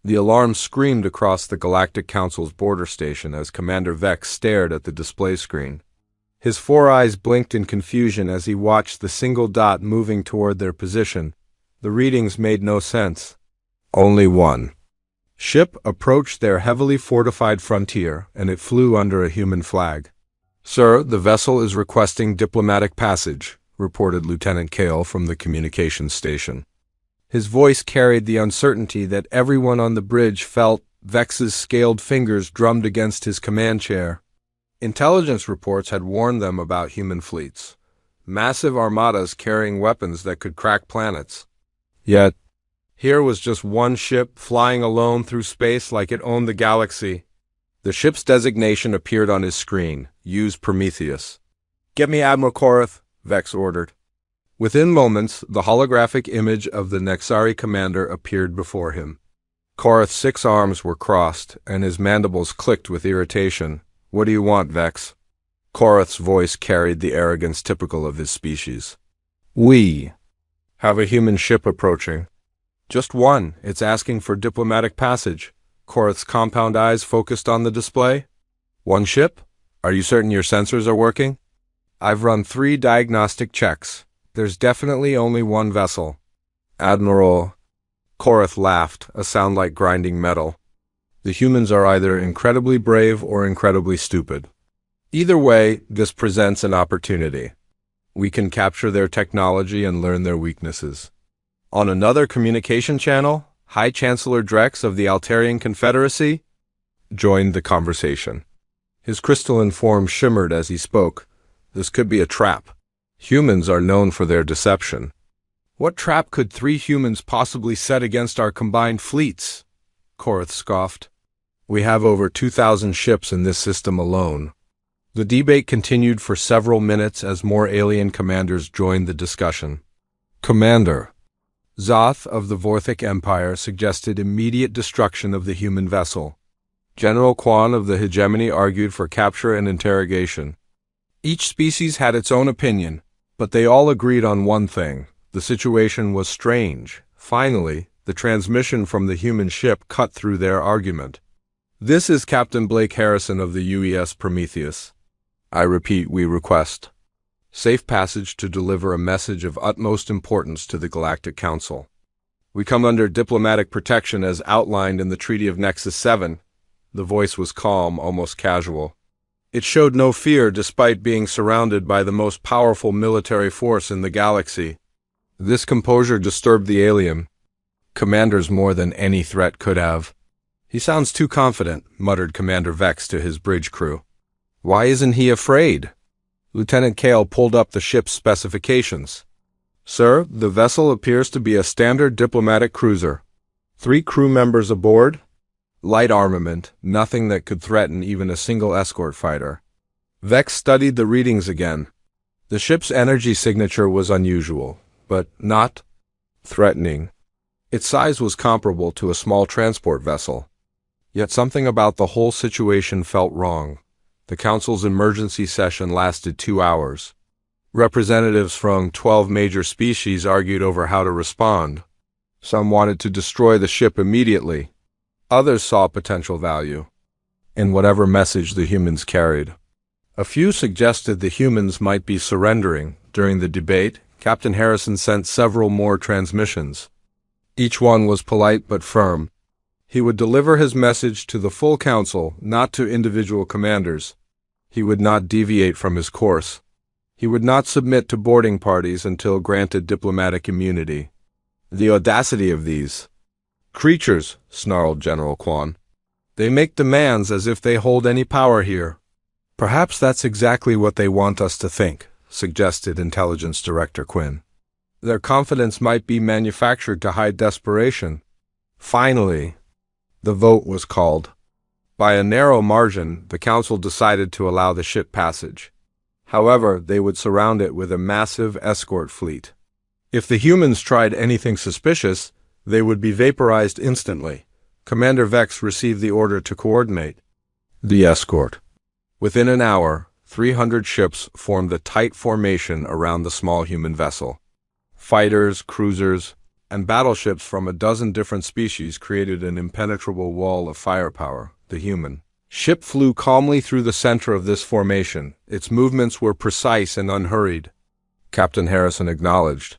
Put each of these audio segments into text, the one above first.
The alarm screamed across the Galactic Council's border station as Commander Vex stared at the display screen. His four eyes blinked in confusion as he watched the single dot moving toward their position. The readings made no sense. Only one. Ship approached their heavily fortified frontier, and it flew under a human flag. "Sir, the vessel is requesting diplomatic passage," reported Lieutenant Kale from the communications station. His voice carried the uncertainty that everyone on the bridge felt. Vex's scaled fingers drummed against his command chair. Intelligence reports had warned them about human fleets, massive armadas carrying weapons that could crack planets. Yet, here was just one ship flying alone through space like it owned the galaxy. The ship's designation appeared on his screen. Use Prometheus. "Get me Admiral Korath," Vex ordered. Within moments, the holographic image of the Nexari commander appeared before him. Korath's 6 arms were crossed, and his mandibles clicked with irritation. "What do you want, Vex?" Korath's voice carried the arrogance typical of his species. "We have a human ship approaching. Just one. It's asking for diplomatic passage." Korath's compound eyes focused on the display. "One ship? Are you certain your sensors are working?" "I've run 3 diagnostic checks. There's definitely only one vessel." "Admiral..." Korath laughed, a sound like grinding metal. "The humans are either incredibly brave or incredibly stupid. Either way, this presents an opportunity. We can capture their technology and learn their weaknesses." On another communication channel, High Chancellor Drex of the Altarian Confederacy joined the conversation. His crystalline form shimmered as he spoke. This could be a trap. Humans are known for their deception. "What trap could 3 humans possibly set against our combined fleets?" Korath scoffed. "We have over 2,000 ships in this system alone." The debate continued for several minutes as more alien commanders joined the discussion. "Commander," Zoth of the Vorthic Empire suggested immediate destruction of the human vessel. General Quan of the Hegemony argued for capture and interrogation. Each species had its own opinion, but they all agreed on one thing. The situation was strange. Finally, the transmission from the human ship cut through their argument. "This is Captain Blake Harrison of the UES Prometheus. I repeat, we request safe passage to deliver a message of utmost importance to the Galactic Council. We come under diplomatic protection as outlined in the Treaty of Nexus 7. The voice was calm, almost casual. It showed no fear despite being surrounded by the most powerful military force in the galaxy. This composure disturbed the alien commanders more than any threat could have. "He sounds too confident," muttered Commander Vex to his bridge crew. "Why isn't he afraid?" Lieutenant Kale pulled up the ship's specifications. "Sir, the vessel appears to be a standard diplomatic cruiser. 3 crew members aboard. Light armament, nothing that could threaten even a single escort fighter." Vex studied the readings again. The ship's energy signature was unusual, but not threatening. Its size was comparable to a small transport vessel. Yet something about the whole situation felt wrong. The Council's emergency session lasted 2 hours. Representatives from 12 major species argued over how to respond. Some wanted to destroy the ship immediately. Others saw potential value in whatever message the humans carried. A few suggested the humans might be surrendering. During the debate, Captain Harrison sent several more transmissions. Each one was polite but firm. He would deliver his message to the full council, not to individual commanders. He would not deviate from his course. He would not submit to boarding parties until granted diplomatic immunity. The audacity of these creatures, snarled General Quan. They make demands as if they hold any power here. Perhaps that's exactly what they want us to think, suggested Intelligence Director Quinn. Their confidence might be manufactured to hide desperation. Finally, the vote was called. By a narrow margin, the Council decided to allow the ship passage. However, they would surround it with a massive escort fleet. If the humans tried anything suspicious, they would be vaporized instantly. Commander Vex received the order to coordinate the escort. Within an hour, 300 ships formed a tight formation around the small human vessel. Fighters, cruisers, and battleships from a dozen different species created an impenetrable wall of firepower. The human ship flew calmly through the center of this formation. Its movements were precise and unhurried. Captain Harrison acknowledged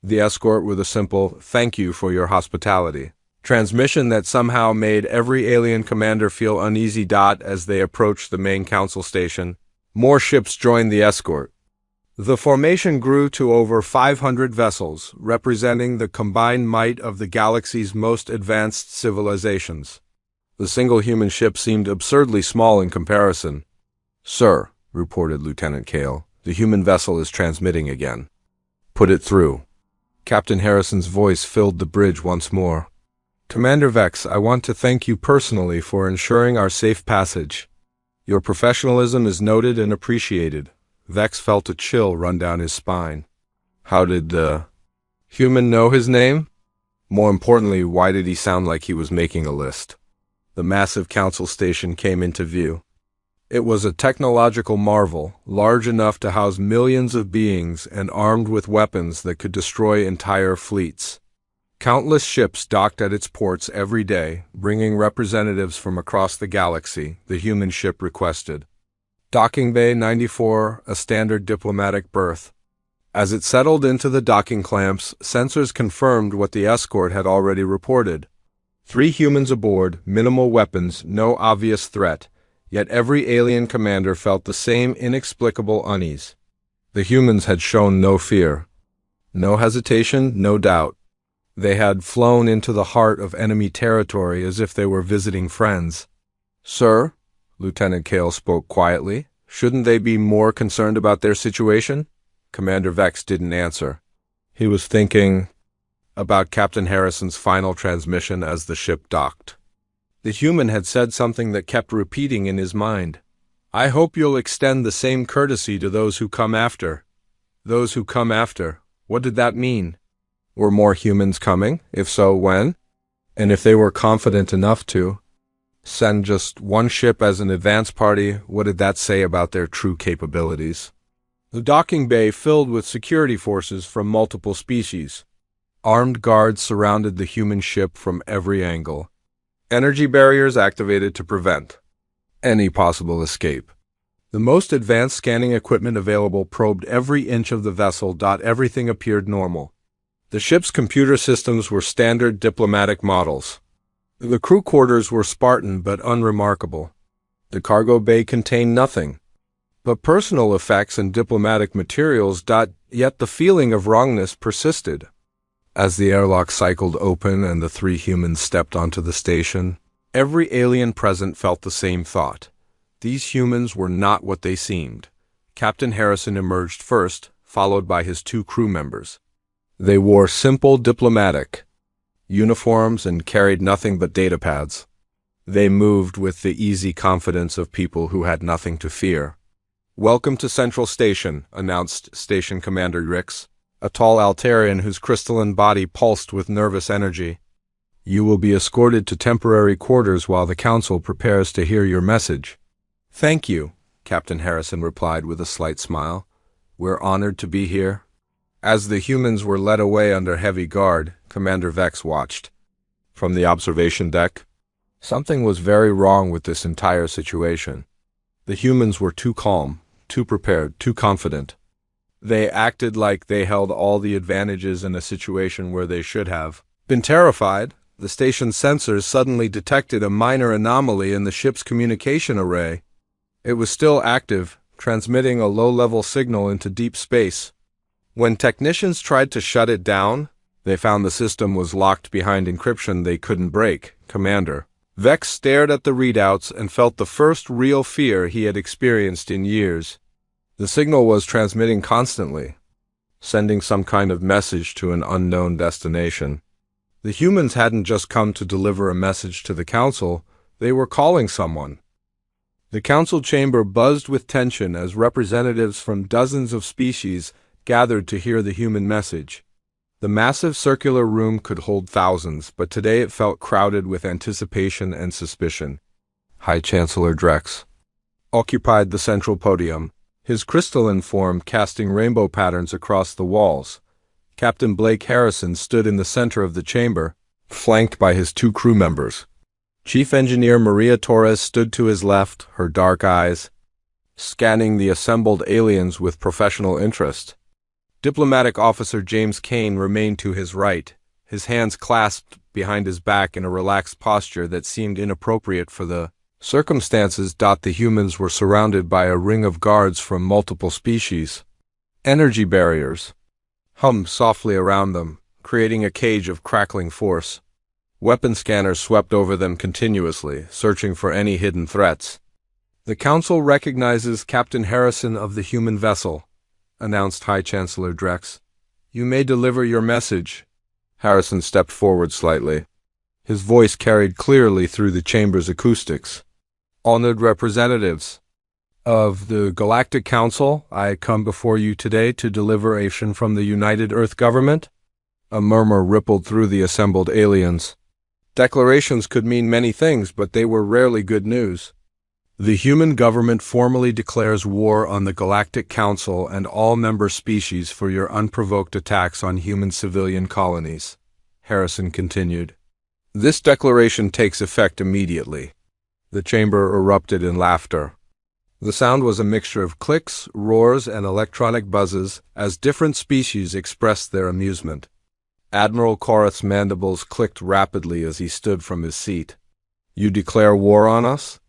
the escort with a simple "thank you for your hospitality" transmission that somehow made every alien commander feel uneasy. As they approached the main council station, more ships joined the escort. The formation grew to over 500 vessels, representing the combined might of the galaxy's most advanced civilizations. The single human ship seemed absurdly small in comparison. "Sir," reported Lieutenant Kale, "the human vessel is transmitting again." "Put it through." Captain Harrison's voice filled the bridge once more. "Commander Vex, I want to thank you personally for ensuring our safe passage. Your professionalism is noted and appreciated." Vex felt a chill run down his spine. How did the human know his name? More importantly, why did he sound like he was making a list? The massive council station came into view. It was a technological marvel, large enough to house millions of beings and armed with weapons that could destroy entire fleets. Countless ships docked at its ports every day, bringing representatives from across the galaxy, the human ship requested. Docking Bay 94, a standard diplomatic berth. As it settled into the docking clamps, sensors confirmed what the escort had already reported. 3 humans aboard, minimal weapons, no obvious threat. Yet every alien commander felt the same inexplicable unease. The humans had shown no fear, no hesitation, no doubt. They had flown into the heart of enemy territory as if they were visiting friends. "Sir," Lieutenant Kale spoke quietly, "shouldn't they be more concerned about their situation?" Commander Vex didn't answer. He was thinking about Captain Harrison's final transmission as the ship docked. The human had said something that kept repeating in his mind. "I hope you'll extend the same courtesy to those who come after." Those who come after. What did that mean? Were more humans coming? If so, when? And if they were confident enough to send just one ship as an advance party, what did that say about their true capabilities? The docking bay filled with security forces from multiple species. Armed guards surrounded the human ship from every angle. Energy barriers activated to prevent any possible escape. The most advanced scanning equipment available probed every inch of the vessel. Everything appeared normal. The ship's computer systems were standard diplomatic models. The crew quarters were Spartan but unremarkable. The cargo bay contained nothing but personal effects and diplomatic materials. Yet the feeling of wrongness persisted. As the airlock cycled open and the 3 humans stepped onto the station, every alien present felt the same thought. These humans were not what they seemed. Captain Harrison emerged first, followed by his 2 crew members. They wore simple diplomatic uniforms and carried nothing but datapads. They moved with the easy confidence of people who had nothing to fear. "Welcome to Central Station," announced Station Commander Rix, a tall Altarian whose crystalline body pulsed with nervous energy. "You will be escorted to temporary quarters while the Council prepares to hear your message." "Thank you," Captain Harrison replied with a slight smile. "We're honored to be here." As the humans were led away under heavy guard, Commander Vex watched. From the observation deck, something was very wrong with this entire situation. The humans were too calm, too prepared, too confident. They acted like they held all the advantages in a situation where they should have been terrified. The station's sensors suddenly detected a minor anomaly in the ship's communication array. It was still active, transmitting a low-level signal into deep space. When technicians tried to shut it down, they found the system was locked behind encryption they couldn't break. Commander Vex stared at the readouts and felt the first real fear he had experienced in years. The signal was transmitting constantly, sending some kind of message to an unknown destination. The humans hadn't just come to deliver a message to the Council, they were calling someone. The Council chamber buzzed with tension as representatives from dozens of species gathered to hear the human message. The massive circular room could hold thousands, but today it felt crowded with anticipation and suspicion. High Chancellor Drex occupied the central podium, his crystalline form casting rainbow patterns across the walls. Captain Blake Harrison stood in the center of the chamber, flanked by his two crew members. Chief Engineer Maria Torres stood to his left, her dark eyes scanning the assembled aliens with professional interest. Diplomatic Officer James Kane remained to his right, his hands clasped behind his back in a relaxed posture that seemed inappropriate for the circumstances. The humans were surrounded by a ring of guards from multiple species. Energy barriers hummed softly around them, creating a cage of crackling force. Weapon scanners swept over them continuously, searching for any hidden threats. "The Council recognizes Captain Harrison of the human vessel," announced High Chancellor Drex. "You may deliver your message." Harrison stepped forward slightly. His voice carried clearly through the chamber's acoustics. "Honored representatives of the Galactic Council, I come before you today to deliver a mission from the United Earth Government." A murmur rippled through the assembled aliens. Declarations could mean many things, but they were rarely good news. "The human government formally declares war on the Galactic Council and all member species for your unprovoked attacks on human civilian colonies," Harrison continued. "This declaration takes effect immediately." The chamber erupted in laughter. The sound was a mixture of clicks, roars, and electronic buzzes as different species expressed their amusement. Admiral Korath's mandibles clicked rapidly as he stood from his seat. "You declare war on us?"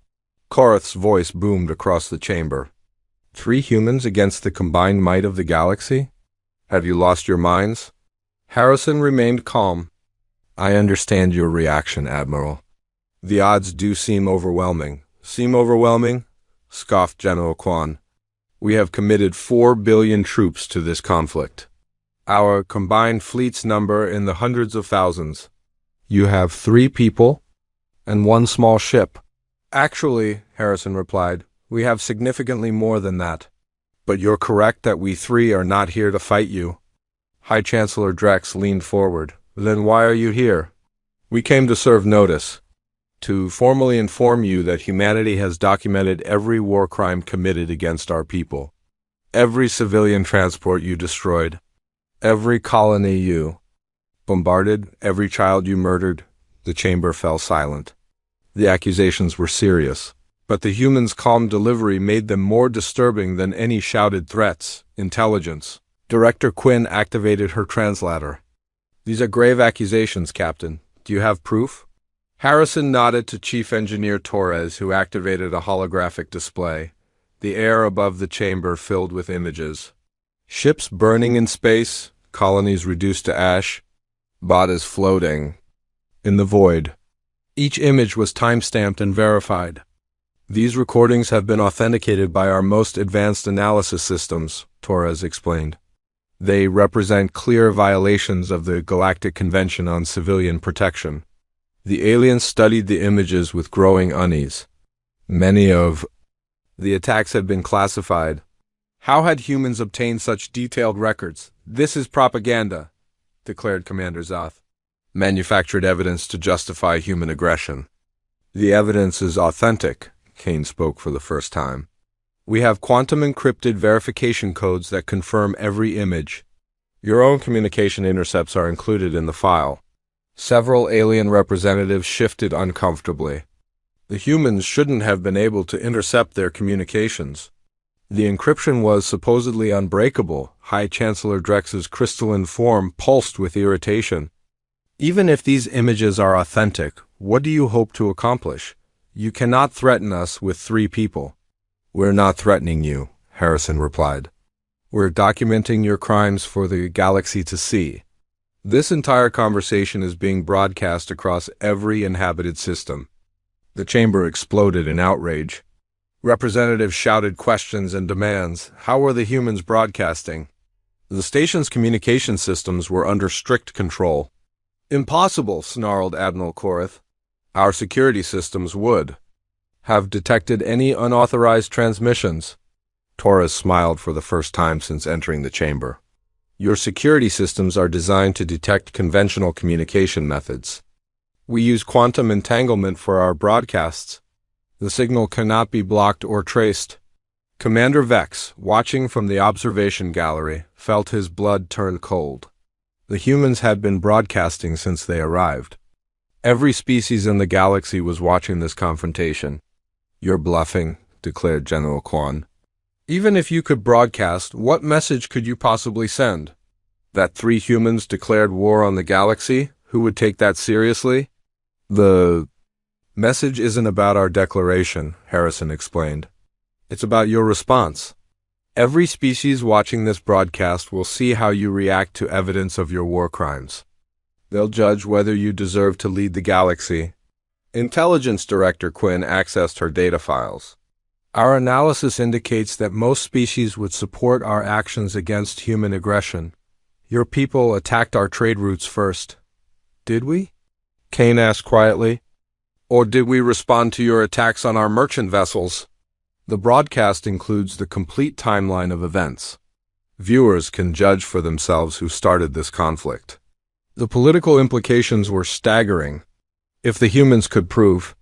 Korath's voice boomed across the chamber. 3 humans against the combined might of the galaxy? Have you lost your minds? Harrison remained calm. "I understand your reaction, Admiral. The odds do seem overwhelming." "Seem overwhelming?" scoffed General Kwan. "We have committed 4 billion troops to this conflict. Our combined fleets number in the hundreds of thousands. You have 3 people and 1 small ship." "Actually," Harrison replied, "we have significantly more than that. But you're correct that we 3 are not here to fight you." High Chancellor Drex leaned forward. "Then why are you here?" "We came to serve notice. To formally inform you that humanity has documented every war crime committed against our people. Every civilian transport you destroyed. Every colony you bombarded. Every child you murdered." The chamber fell silent. The accusations were serious, but the humans' calm delivery made them more disturbing than any shouted threats. "Intelligence." Director Quinn activated her translator. "These are grave accusations, Captain. Do you have proof?" Harrison nodded to Chief Engineer Torres, who activated a holographic display. The air above the chamber filled with images. Ships burning in space, colonies reduced to ash, bodies floating in the void. Each image was time-stamped and verified. "These recordings have been authenticated by our most advanced analysis systems," Torres explained. "They represent clear violations of the Galactic Convention on Civilian Protection." The aliens studied the images with growing unease. Many of the attacks had been classified. How had humans obtained such detailed records? "This is propaganda," declared Commander Zoth. "Manufactured evidence to justify human aggression." "The evidence is authentic," Kane spoke for the first time. "We have quantum-encrypted verification codes that confirm every image. Your own communication intercepts are included in the file." Several alien representatives shifted uncomfortably. The humans shouldn't have been able to intercept their communications. The encryption was supposedly unbreakable. High Chancellor Drex's crystalline form pulsed with irritation. "Even if these images are authentic, what do you hope to accomplish? You cannot threaten us with 3 people." "We're not threatening you," Harrison replied. "We're documenting your crimes for the galaxy to see." This entire conversation is being broadcast across every inhabited system. The chamber exploded in outrage. Representatives shouted questions and demands. How were the humans broadcasting? The station's communication systems were under strict control. "Impossible," snarled Admiral Korath. "Our security systems would have detected any unauthorized transmissions." Torres smiled for the first time since entering the chamber. "Your security systems are designed to detect conventional communication methods. We use quantum entanglement for our broadcasts. The signal cannot be blocked or traced." Commander Vex, watching from the observation gallery, felt his blood turn cold. The humans had been broadcasting since they arrived. Every species in the galaxy was watching this confrontation. "You're bluffing," declared General Quan. "Even if you could broadcast, what message could you possibly send? That 3 humans declared war on the galaxy? Who would take that seriously?" "The message isn't about our declaration," Harrison explained. "It's about your response. Every species watching this broadcast will see how you react to evidence of your war crimes. They'll judge whether you deserve to lead the galaxy." Intelligence Director Quinn accessed her data files. "Our analysis indicates that most species would support our actions against human aggression. Your people attacked our trade routes first." "Did we?" Kane asked quietly. "Or did we respond to your attacks on our merchant vessels?" The broadcast includes the complete timeline of events. Viewers can judge for themselves who started this conflict. The political implications were staggering. If the humans could prove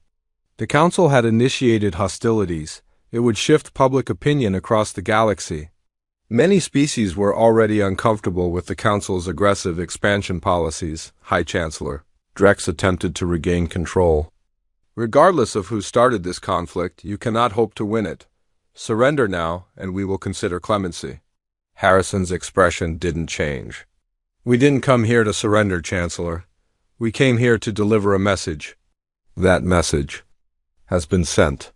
the Council had initiated hostilities, it would shift public opinion across the galaxy. Many species were already uncomfortable with the Council's aggressive expansion policies. High Chancellor Drex attempted to regain control. "Regardless of who started this conflict, you cannot hope to win it. Surrender now, and we will consider clemency." Harrison's expression didn't change. "We didn't come here to surrender, Chancellor. We came here to deliver a message. That message has been sent."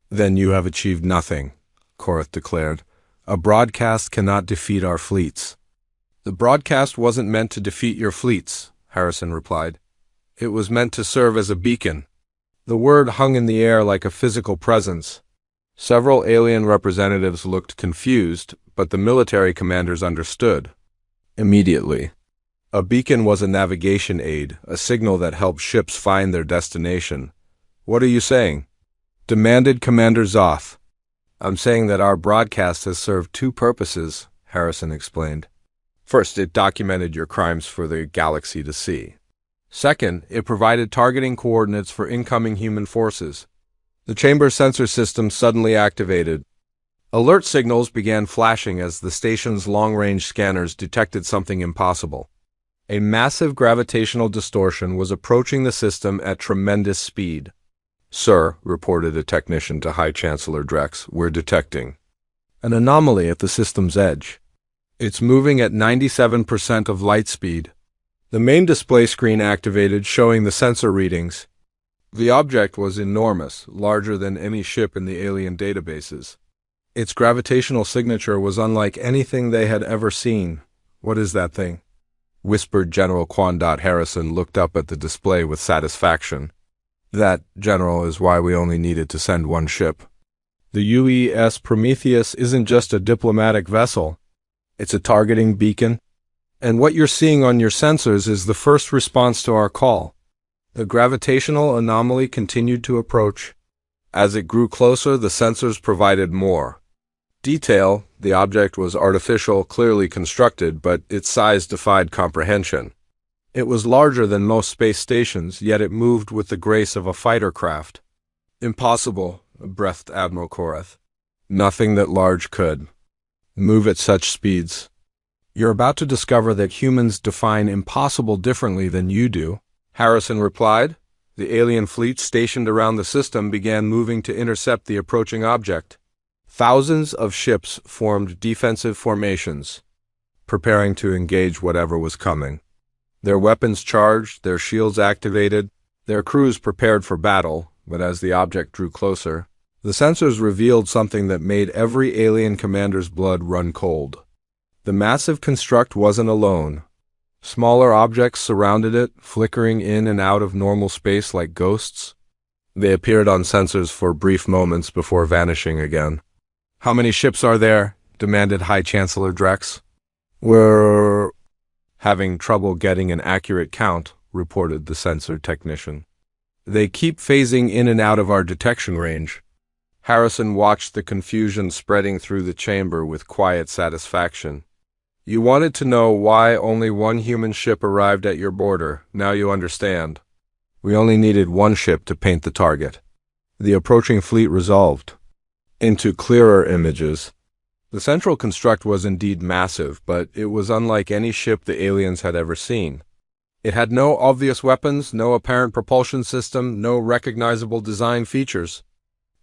"Then you have achieved nothing," Korath declared. "A broadcast cannot defeat our fleets." "The broadcast wasn't meant to defeat your fleets," Harrison replied. "It was meant to serve as a beacon." The word hung in the air like a physical presence. Several alien representatives looked confused, but the military commanders understood. Immediately. A beacon was a navigation aid, a signal that helped ships find their destination. "What are you saying?" demanded Commander Zoth. "I'm saying that our broadcast has served 2 purposes," Harrison explained. "First, it documented your crimes for the galaxy to see. Second, it provided targeting coordinates for incoming human forces." The chamber sensor system suddenly activated. Alert signals began flashing as the station's long-range scanners detected something impossible. A massive gravitational distortion was approaching the system at tremendous speed. "Sir," reported a technician to High Chancellor Drex, "we're detecting an anomaly at the system's edge. It's moving at 97% of light speed." The main display screen activated, showing the sensor readings. The object was enormous, larger than any ship in the alien databases. Its gravitational signature was unlike anything they had ever seen. "What is that thing?" whispered General Quan. Harrison looked up at the display with satisfaction. "That, General, is why we only needed to send 1 ship. The UES Prometheus isn't just a diplomatic vessel. It's a targeting beacon. And what you're seeing on your sensors is the first response to our call." The gravitational anomaly continued to approach. As it grew closer, the sensors provided more detail. The object was artificial, clearly constructed, but its size defied comprehension. It was larger than most space stations, yet it moved with the grace of a fighter craft. "Impossible," breathed Admiral Korath. "Nothing that large could move at such speeds." "You're about to discover that humans define impossible differently than you do," Harrison replied. The alien fleet stationed around the system began moving to intercept the approaching object. Thousands of ships formed defensive formations, preparing to engage whatever was coming. Their weapons charged, their shields activated, their crews prepared for battle, but as the object drew closer, the sensors revealed something that made every alien commander's blood run cold. The massive construct wasn't alone. Smaller objects surrounded it, flickering in and out of normal space like ghosts. They appeared on sensors for brief moments before vanishing again. "How many ships are there?" demanded High Chancellor Drex. "We're having trouble getting an accurate count," reported the sensor technician. "They keep phasing in and out of our detection range." Harrison watched the confusion spreading through the chamber with quiet satisfaction. "You wanted to know why only 1 human ship arrived at your border. Now you understand. We only needed 1 ship to paint the target." The approaching fleet resolved into clearer images. The central construct was indeed massive, but it was unlike any ship the aliens had ever seen. It had no obvious weapons, no apparent propulsion system, no recognizable design features.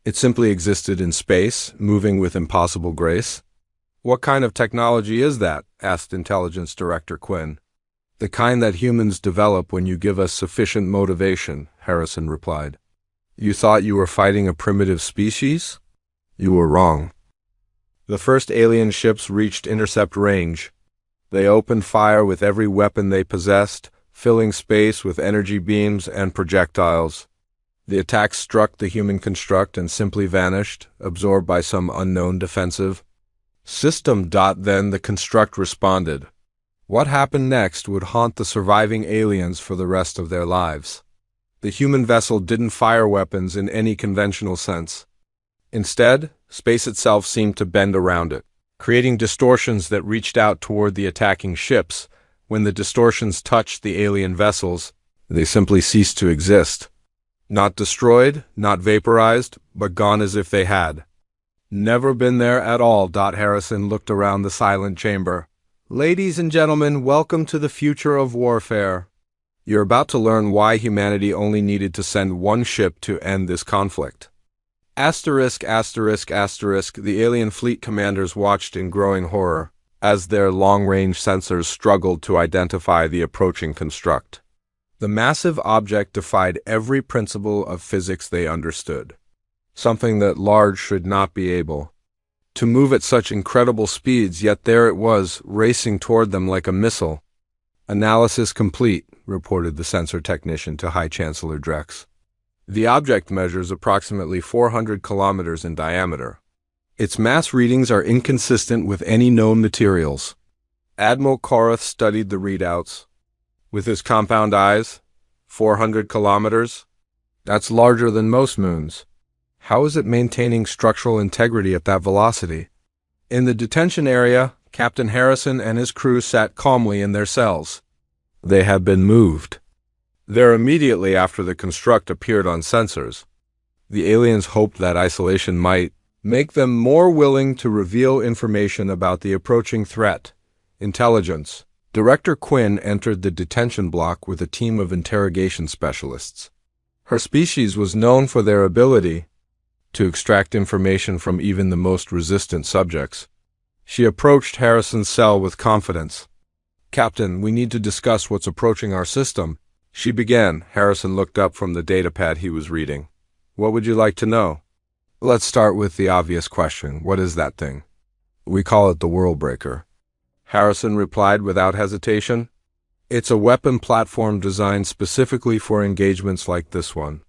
It simply existed in space, moving with impossible grace. "What kind of technology is that?" asked Intelligence Director Quinn. "The kind that humans develop when you give us sufficient motivation," Harrison replied. "You thought you were fighting a primitive species? You were wrong." The first alien ships reached intercept range. They opened fire with every weapon they possessed, filling space with energy beams and projectiles. The attack struck the human construct and simply vanished, absorbed by some unknown defensive system. Then the construct responded. What happened next would haunt the surviving aliens for the rest of their lives. The human vessel didn't fire weapons in any conventional sense. Instead, space itself seemed to bend around it, creating distortions that reached out toward the attacking ships. When the distortions touched the alien vessels, they simply ceased to exist. Not destroyed, not vaporized, but gone as if they had never been there at all. Harrison looked around the silent chamber. "Ladies and gentlemen, welcome to the future of warfare. You're about to learn why humanity only needed to send one ship to end this conflict." ******, the alien fleet commanders watched in growing horror as their long-range sensors struggled to identify the approaching construct. The massive object defied every principle of physics they understood. Something that large should not be able to move at such incredible speeds, yet there it was, racing toward them like a missile. "Analysis complete," reported the sensor technician to High Chancellor Drex. "The object measures approximately 400 kilometers in diameter. Its mass readings are inconsistent with any known materials." Admiral Korath studied the readouts. With his compound eyes, 400 kilometers? That's larger than most moons. How is it maintaining structural integrity at that velocity? In the detention area, Captain Harrison and his crew sat calmly in their cells. They had been moved there immediately after the construct appeared on sensors. The aliens hoped that isolation might make them more willing to reveal information about the approaching threat. Intelligence. Director Quinn entered the detention block with a team of interrogation specialists. Her species was known for their ability to extract information from even the most resistant subjects. She approached Harrison's cell with confidence. "Captain, we need to discuss what's approaching our system," she began. Harrison looked up from the datapad he was reading. "What would you like to know?" "Let's start with the obvious question. What is that thing?" "We call it the World Breaker," Harrison replied without hesitation. "It's a weapon platform designed specifically for engagements like this one."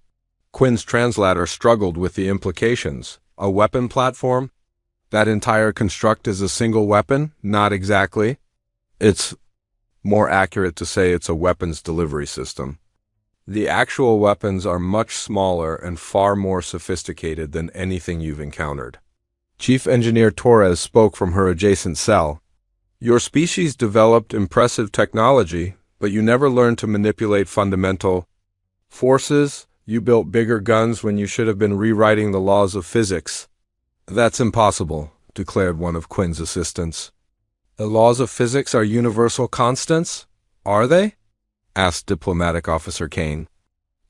Quinn's translator struggled with the implications. "A weapon platform? That entire construct is a single weapon?" "Not exactly. It's more accurate to say it's a weapons delivery system. The actual weapons are much smaller and far more sophisticated than anything you've encountered." Chief Engineer Torres spoke from her adjacent cell. "Your species developed impressive technology, but you never learned to manipulate fundamental forces. You built bigger guns when you should have been rewriting the laws of physics." "That's impossible," declared one of Quinn's assistants. "The laws of physics are universal constants? Are they?" asked Diplomatic Officer Kane.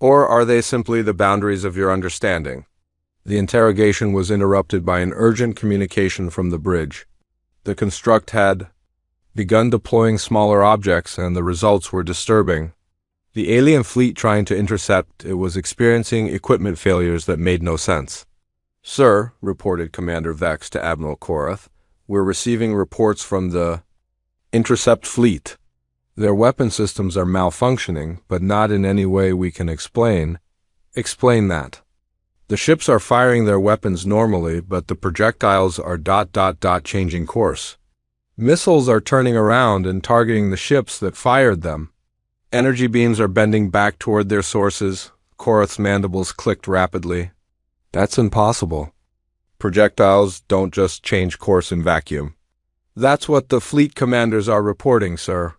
"Or are they simply the boundaries of your understanding?" The interrogation was interrupted by an urgent communication from the bridge. The construct had begun deploying smaller objects, and the results were disturbing. The alien fleet trying to intercept it was experiencing equipment failures that made no sense. "Sir," reported Commander Vex to Admiral Korath, "we're receiving reports from the intercept fleet. Their weapon systems are malfunctioning, but not in any way we can explain." "Explain that." "The ships are firing their weapons normally, but the projectiles are changing course. Missiles are turning around and targeting the ships that fired them. Energy beams are bending back toward their sources." Korath's mandibles clicked rapidly. "That's impossible. Projectiles don't just change course in vacuum." "That's what the fleet commanders are reporting, sir.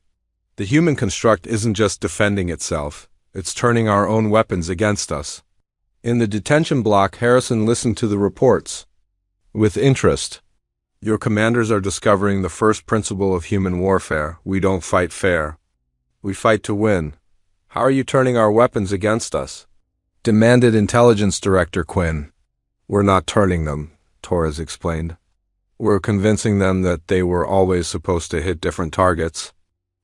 The human construct isn't just defending itself, it's turning our own weapons against us." In the detention block, Harrison listened to the reports with interest. Your commanders are discovering the first principle of human warfare. We don't fight fair. We fight to win. How are you turning our weapons against us? Demanded Intelligence Director Quinn. We're not turning them, Torres explained. We're convincing them that they were always supposed to hit different targets.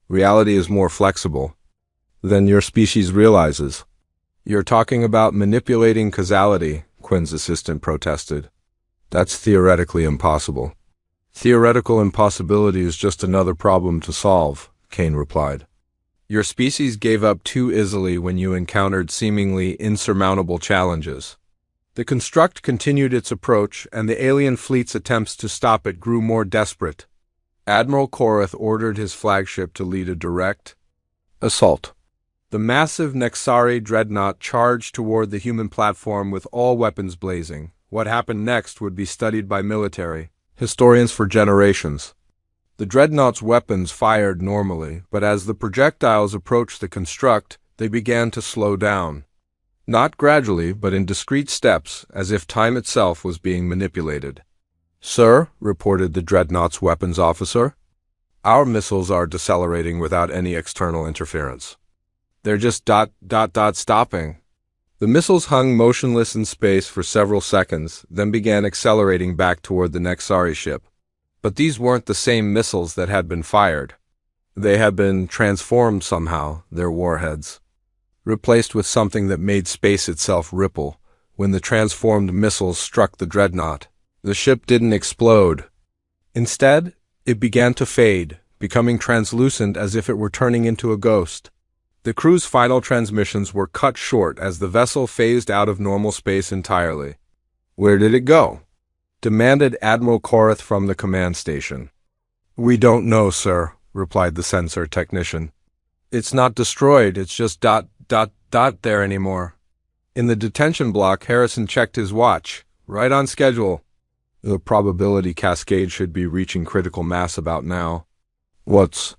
Reality is more flexible than your species realizes. You're talking about manipulating causality, Quinn's assistant protested. That's theoretically impossible. Theoretical impossibility is just another problem to solve, Kane replied. Your species gave up too easily when you encountered seemingly insurmountable challenges. The construct continued its approach, and the alien fleet's attempts to stop it grew more desperate. Admiral Korath ordered his flagship to lead a direct assault. The massive Nexari dreadnought charged toward the human platform with all weapons blazing. What happened next would be studied by military historians for generations. The dreadnought's weapons fired normally, but as the projectiles approached the construct, they began to slow down. Not gradually, but in discrete steps, as if time itself was being manipulated. Sir, reported the dreadnought's weapons officer, our missiles are decelerating without any external interference. They're just stopping. The missiles hung motionless in space for several seconds, then began accelerating back toward the Nexari ship. But these weren't the same missiles that had been fired. They had been transformed somehow, their warheads, replaced with something that made space itself ripple. When the transformed missiles struck the dreadnought, the ship didn't explode. Instead, it began to fade, becoming translucent as if it were turning into a ghost. The crew's final transmissions were cut short as the vessel phased out of normal space entirely. Where did it go? Demanded Admiral Korath from the command station. We don't know, sir, replied the sensor technician. It's not destroyed, it's just there anymore. In the detention block, Harrison checked his watch. Right on schedule. The probability cascade should be reaching critical mass about now. What's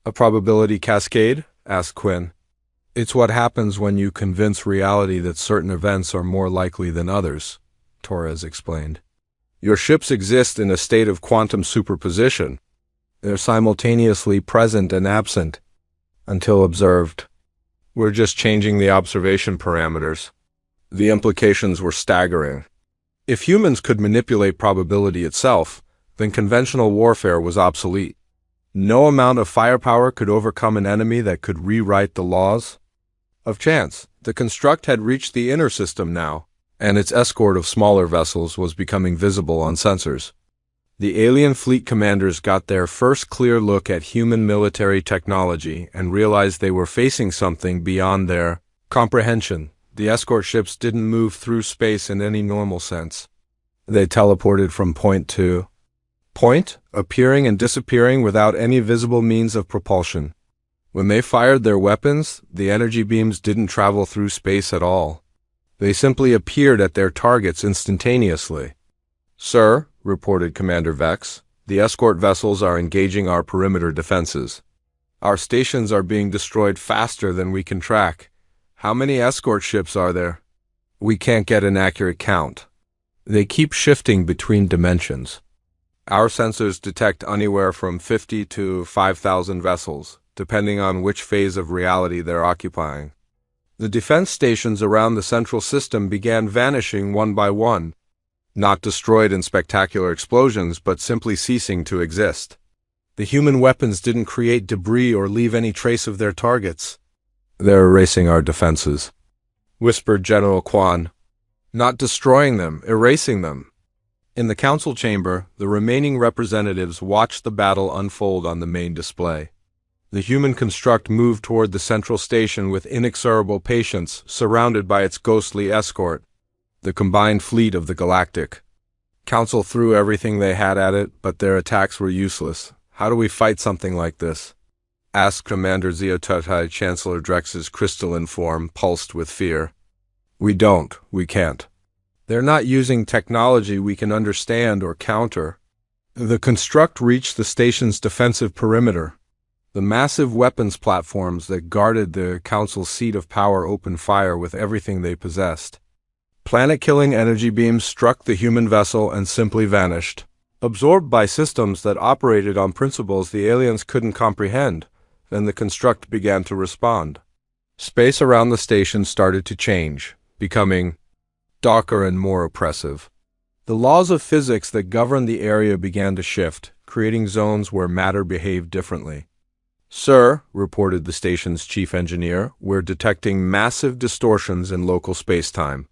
a probability cascade? Asked Quinn. It's what happens when you convince reality that certain events are more likely than others, Torres explained. Your ships exist in a state of quantum superposition. They're simultaneously present and absent, until observed. We're just changing the observation parameters. The implications were staggering. If humans could manipulate probability itself, then conventional warfare was obsolete. No amount of firepower could overcome an enemy that could rewrite the laws of chance. The construct had reached the inner system now, and its escort of smaller vessels was becoming visible on sensors. The alien fleet commanders got their first clear look at human military technology and realized they were facing something beyond their comprehension. The escort ships didn't move through space in any normal sense. They teleported from point to point, appearing and disappearing without any visible means of propulsion. When they fired their weapons, the energy beams didn't travel through space at all. They simply appeared at their targets instantaneously. Sir, reported Commander Vex, the escort vessels are engaging our perimeter defenses. Our stations are being destroyed faster than we can track. How many escort ships are there? We can't get an accurate count. They keep shifting between dimensions. Our sensors detect anywhere from 50 to 5,000 vessels, depending on which phase of reality they're occupying. The defense stations around the central system began vanishing one by one, not destroyed in spectacular explosions, but simply ceasing to exist. The human weapons didn't create debris or leave any trace of their targets. They're erasing our defenses, whispered General Kwan. Not destroying them, erasing them. In the council chamber, the remaining representatives watched the battle unfold on the main display. The human construct moved toward the central station with inexorable patience, surrounded by its ghostly escort, the combined fleet of the galactic. Council threw everything they had at it, but their attacks were useless. How do we fight something like this? Asked Commander Zeotutai. Chancellor Drex's crystalline form pulsed with fear. We can't. They're not using technology we can understand or counter. The construct reached the station's defensive perimeter. The massive weapons platforms that guarded the Council's seat of power opened fire with everything they possessed. Planet-killing energy beams struck the human vessel and simply vanished. absorbed by systems that operated on principles the aliens couldn't comprehend, and the construct began to respond. Space around the station started to change, becoming darker and more oppressive. The laws of physics that governed the area began to shift, creating zones where matter behaved differently. "Sir," reported the station's chief engineer, "we're detecting massive distortions in local space-time.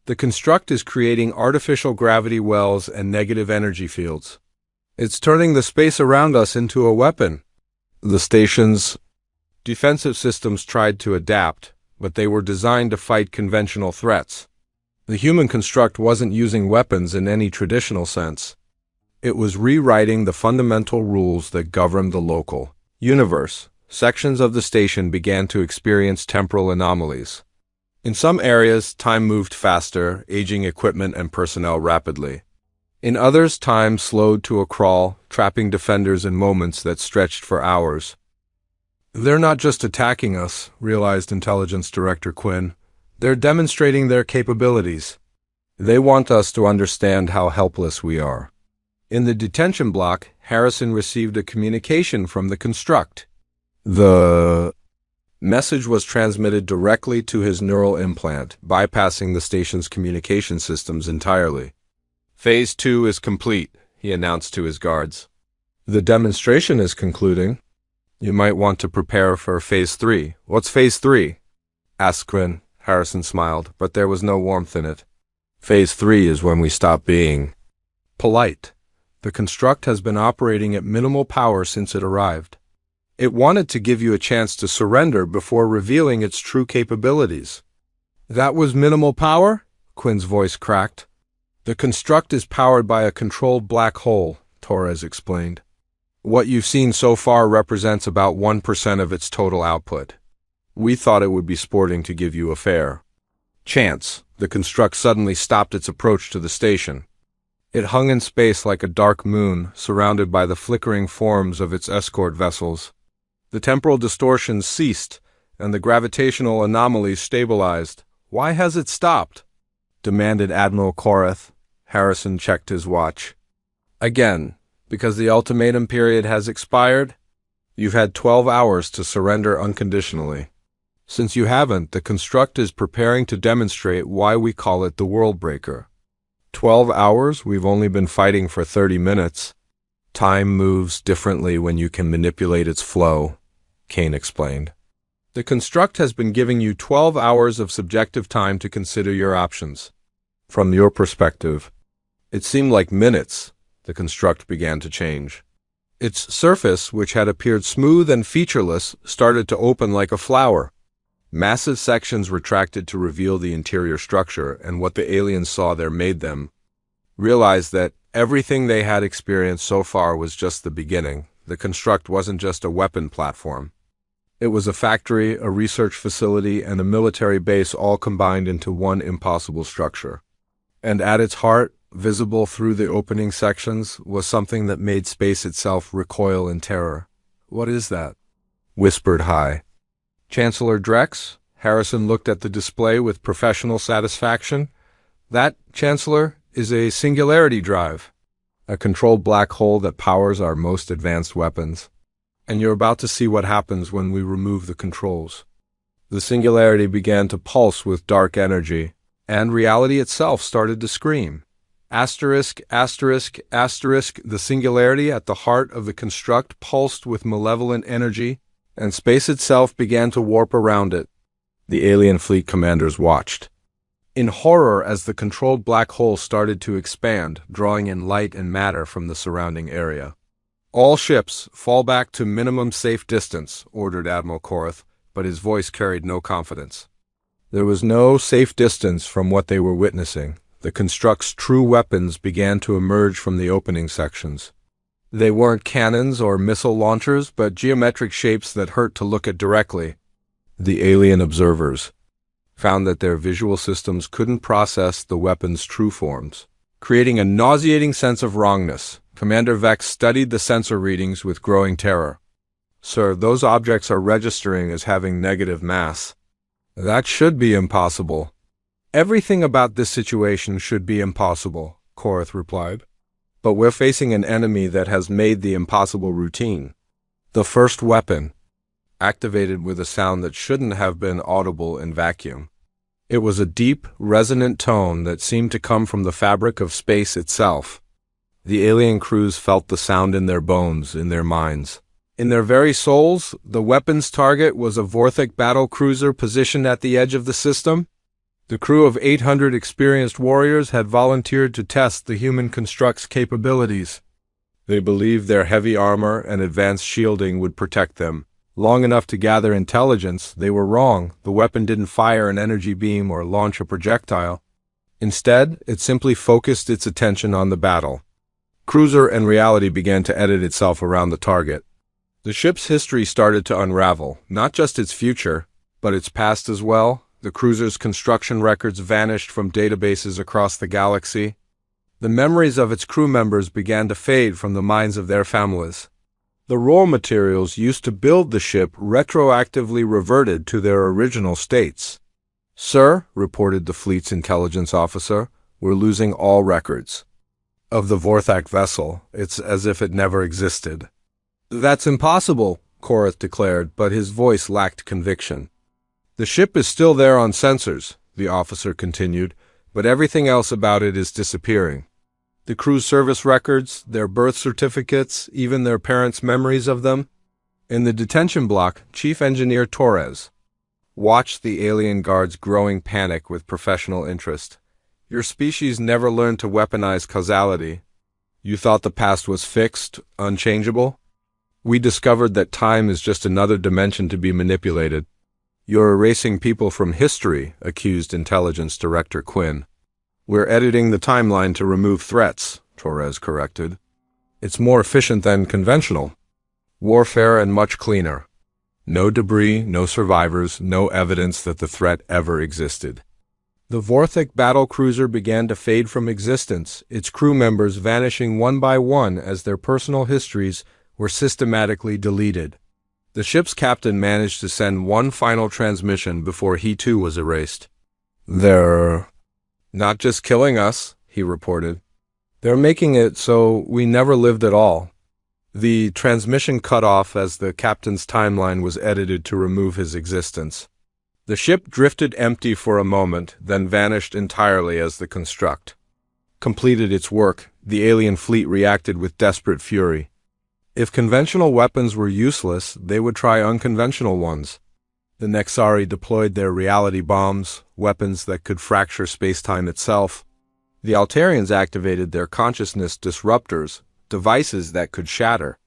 The construct is creating artificial gravity wells and negative energy fields. It's turning the space around us into a weapon." The station's defensive systems tried to adapt, but they were designed to fight conventional threats. The human construct wasn't using weapons in any traditional sense. It was rewriting the fundamental rules that governed the local universe. Sections of the station began to experience temporal anomalies. In some areas, time moved faster, aging equipment and personnel rapidly. In others, time slowed to a crawl, trapping defenders in moments that stretched for hours. "They're not just attacking us," realized Intelligence Director Quinn. "They're demonstrating their capabilities. They want us to understand how helpless we are." In the detention block, Harrison received a communication from the construct. The message was transmitted directly to his neural implant, bypassing the station's communication systems entirely. "Phase 2 is complete," he announced to his guards. "The demonstration is concluding. You might want to prepare for Phase 3. "What's Phase 3? asked Quinn. Harrison smiled, but there was no warmth in it. "Phase 3 is when we stop being polite. The construct has been operating at minimal power since it arrived. It wanted to give you a chance to surrender before revealing its true capabilities." "That was minimal power?" Quinn's voice cracked. "The construct is powered by a controlled black hole," Torres explained. "What you've seen so far represents about 1% of its total output. We thought it would be sporting to give you a fair chance." The construct suddenly stopped its approach to the station. It hung in space like a dark moon, surrounded by the flickering forms of its escort vessels. The temporal distortions ceased, and the gravitational anomalies stabilized. "Why has it stopped?" demanded Admiral Korath. Harrison checked his watch. "Again, because the ultimatum period has expired. You've had 12 hours to surrender unconditionally. Since you haven't, the construct is preparing to demonstrate why we call it the World Breaker." 12 hours? We've only been fighting for 30 minutes. "Time moves differently when you can manipulate its flow," Kane explained. "The construct has been giving you 12 hours of subjective time to consider your options. From your perspective, it seemed like minutes." The construct began to change. Its surface, which had appeared smooth and featureless, started to open like a flower. Massive sections retracted to reveal the interior structure, and what the aliens saw there made them realize that everything they had experienced so far was just the beginning. The construct wasn't just a weapon platform. It was a factory, a research facility, and a military base all combined into one impossible structure. And at its heart, visible through the opening sections, was something that made space itself recoil in terror. "What is that?" whispered High. "Chancellor Drex?" Harrison looked at the display with professional satisfaction. "That, Chancellor, is a singularity drive, a controlled black hole that powers our most advanced weapons. And you're about to see what happens when we remove the controls." The singularity began to pulse with dark energy, and reality itself started to scream. Asterisk, asterisk, asterisk, the singularity at the heart of the construct pulsed with malevolent energy, and space itself began to warp around it. The alien fleet commanders watched in horror as the controlled black hole started to expand, drawing in light and matter from the surrounding area. "All ships, fall back to minimum safe distance," ordered Admiral Korath, but his voice carried no confidence. There was no safe distance from what they were witnessing. The construct's true weapons began to emerge from the opening sections. They weren't cannons or missile launchers, but geometric shapes that hurt to look at directly. The alien observers found that their visual systems couldn't process the weapon's true forms, creating a nauseating sense of wrongness. Commander Vex studied the sensor readings with growing terror. "Sir, those objects are registering as having negative mass." "That should be impossible." "Everything about this situation should be impossible," Korath replied. but we're facing an enemy that has made the impossible routine. The first weapon, activated with a sound that shouldn't have been audible in vacuum. It was a deep, resonant tone that seemed to come from the fabric of space itself. The alien crews felt the sound in their bones, in their minds. In their very souls, the weapon's target was a Vorthik battle cruiser positioned at the edge of the system. The crew of 800 experienced warriors had volunteered to test the human construct's capabilities. They believed their heavy armor and advanced shielding would protect them. Long enough to gather intelligence, they were wrong. The weapon didn't fire an energy beam or launch a projectile. Instead, it simply focused its attention on the battle. Cruiser and reality began to edit itself around the target. The ship's history started to unravel, not just its future, but its past as well. The cruiser's construction records vanished from databases across the galaxy. The memories of its crew members began to fade from the minds of their families. The raw materials used to build the ship retroactively reverted to their original states. "Sir," reported the fleet's intelligence officer, "we're losing all records of the Vorthak vessel. It's as if it never existed." "That's impossible," Korath declared, but his voice lacked conviction. "The ship is still there on sensors," the officer continued, "but everything else about it is disappearing. The crew's service records, their birth certificates, even their parents' memories of them." In the detention block, Chief Engineer Torres watched the alien guard's growing panic with professional interest. "Your species never learned to weaponize causality. You thought the past was fixed, unchangeable? We discovered that time is just another dimension to be manipulated." "You're erasing people from history," accused Intelligence Director Quinn. "We're editing the timeline to remove threats," Torres corrected. "It's more efficient than conventional warfare and much cleaner. No debris, no survivors, no evidence that the threat ever existed." The Vorthik battle cruiser began to fade from existence, its crew members vanishing one by one as their personal histories were systematically deleted. The ship's captain managed to send one final transmission before he too was erased. "They're not just killing us," he reported. "They're making it so we never lived at all." The transmission cut off as the captain's timeline was edited to remove his existence. The ship drifted empty for a moment, then vanished entirely as the construct completed its work. The alien fleet reacted with desperate fury. If conventional weapons were useless, they would try unconventional ones. The Nexari deployed their reality bombs, weapons that could fracture spacetime itself. The Altarians activated their consciousness disruptors, devices that could shatter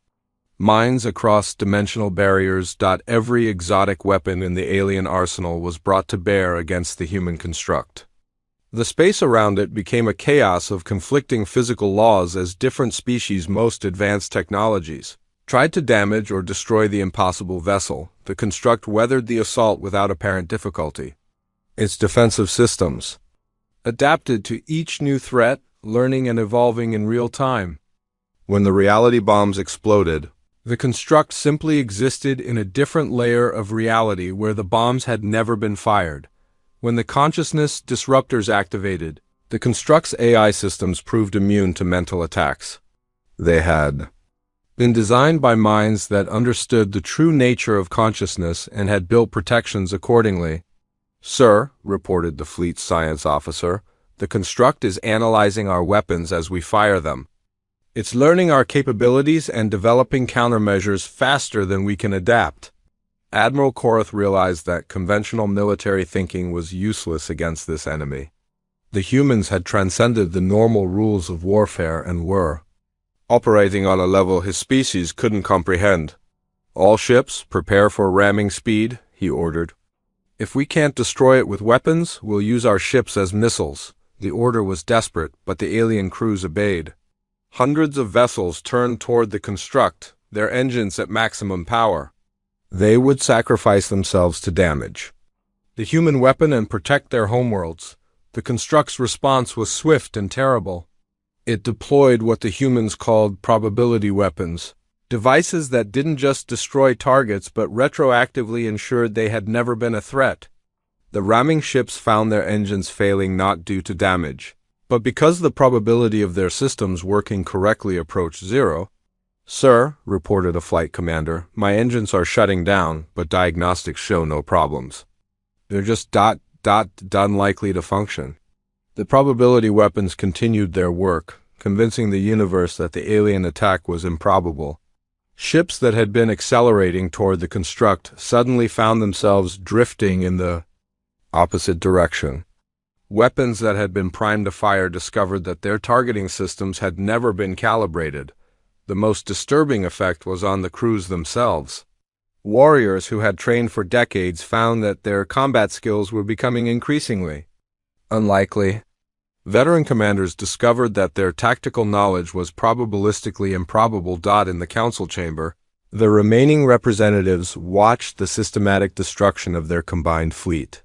minds across dimensional barriers. Every exotic weapon in the alien arsenal was brought to bear against the human construct. The space around it became a chaos of conflicting physical laws as different species' most advanced technologies tried to damage or destroy the impossible vessel. The construct weathered the assault without apparent difficulty. Its defensive systems adapted to each new threat, learning and evolving in real time. When the reality bombs exploded, the construct simply existed in a different layer of reality where the bombs had never been fired. When the consciousness disruptors activated, the construct's AI systems proved immune to mental attacks. They had been designed by minds that understood the true nature of consciousness and had built protections accordingly. "Sir," reported the fleet's science officer, "the construct is analyzing our weapons as we fire them. It's learning our capabilities and developing countermeasures faster than we can adapt." Admiral Korath realized that conventional military thinking was useless against this enemy. The humans had transcended the normal rules of warfare and were operating on a level his species couldn't comprehend. "All ships, prepare for ramming speed," he ordered. "If we can't destroy it with weapons, we'll use our ships as missiles." The order was desperate, but the alien crews obeyed. Hundreds of vessels turned toward the construct, their engines at maximum power. They would sacrifice themselves to damage the human weapon and protect their homeworlds. The construct's response was swift and terrible. It deployed what the humans called probability weapons, devices that didn't just destroy targets but retroactively ensured they had never been a threat. The ramming ships found their engines failing not due to damage, but because the probability of their systems working correctly approached zero. "Sir," reported a flight commander, "my engines are shutting down, but diagnostics show no problems. They're just unlikely to function." The probability weapons continued their work, convincing the universe that the alien attack was improbable. Ships that had been accelerating toward the construct suddenly found themselves drifting in the opposite direction. Weapons that had been primed to fire discovered that their targeting systems had never been calibrated. The most disturbing effect was on the crews themselves. Warriors who had trained for decades found that their combat skills were becoming increasingly unlikely. Veteran commanders discovered that their tactical knowledge was probabilistically improbable. In the council chamber, the remaining representatives watched the systematic destruction of their combined fleet.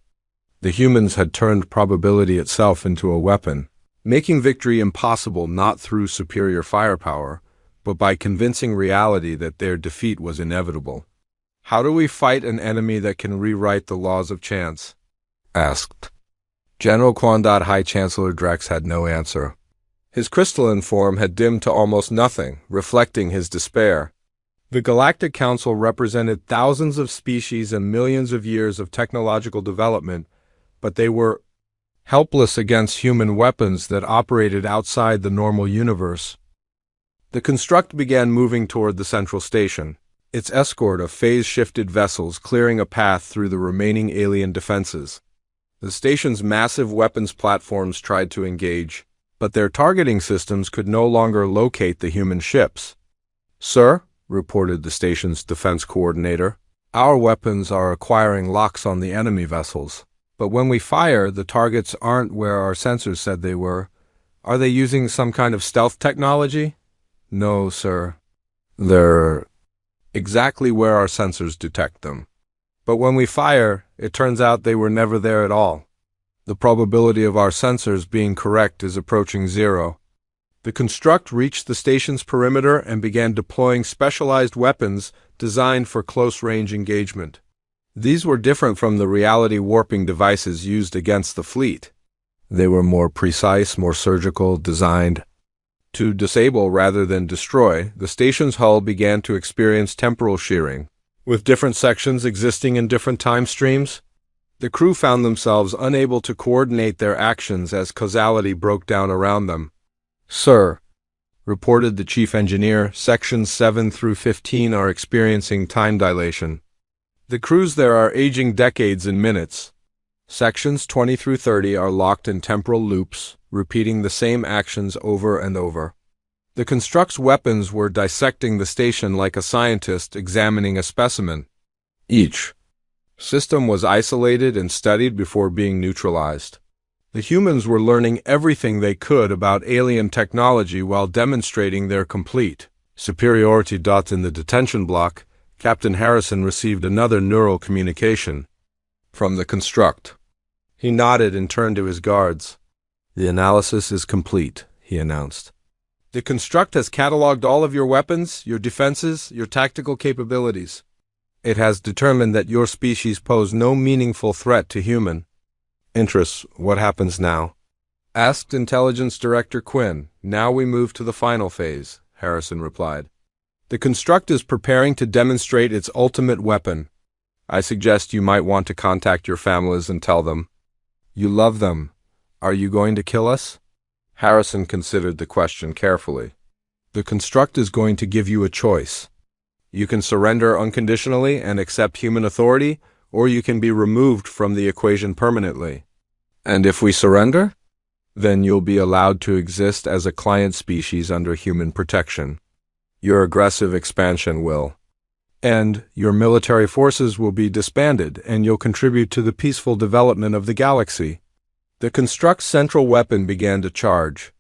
The humans had turned probability itself into a weapon, making victory impossible not through superior firepower, but by convincing reality that their defeat was inevitable. "How do we fight an enemy that can rewrite the laws of chance?" asked General Quan. High Chancellor Drex had no answer. His crystalline form had dimmed to almost nothing, reflecting his despair. The Galactic Council represented thousands of species and millions of years of technological development, but they were helpless against human weapons that operated outside the normal universe. The construct began moving toward the central station, its escort of phase-shifted vessels clearing a path through the remaining alien defenses. The station's massive weapons platforms tried to engage, but their targeting systems could no longer locate the human ships. "Sir," reported the station's defense coordinator, "our weapons are acquiring locks on the enemy vessels. But when we fire, the targets aren't where our sensors said they were. Are they using some kind of stealth technology?" "No, sir. They're exactly where our sensors detect them. But when we fire, it turns out they were never there at all. The probability of our sensors being correct is approaching zero." The construct reached the station's perimeter and began deploying specialized weapons designed for close-range engagement. These were different from the reality-warping devices used against the fleet. They were more precise, more surgical, designed to disable rather than destroy. The station's hull began to experience temporal shearing, with different sections existing in different time streams. The crew found themselves unable to coordinate their actions as causality broke down around them. "Sir," reported the chief engineer, "sections 7 through 15 are experiencing time dilation. The crews there are aging decades in minutes. Sections 20 through 30 are locked in temporal loops, repeating the same actions over and over." The construct's weapons were dissecting the station like a scientist examining a specimen. Each system was isolated and studied before being neutralized. The humans were learning everything they could about alien technology while demonstrating their complete superiority. In the detention block, Captain Harrison received another neural communication from the construct. He nodded and turned to his guards. "The analysis is complete," he announced. "The construct has cataloged all of your weapons, your defenses, your tactical capabilities. It has determined that your species pose no meaningful threat to human interests. What happens now?" asked Intelligence Director Quinn. "Now we move to the final phase," Harrison replied. "The construct is preparing to demonstrate its ultimate weapon. I suggest you might want to contact your families and tell them you love them. Are you going to kill us?" Harrison considered the question carefully. "The construct is going to give you a choice. You can surrender unconditionally and accept human authority, or you can be removed from the equation permanently. And if we surrender, then you'll be allowed to exist as a client species under human protection. Your aggressive expansion will end, your military forces will be disbanded, and you'll contribute to the peaceful development of the galaxy." The construct's central weapon began to charge.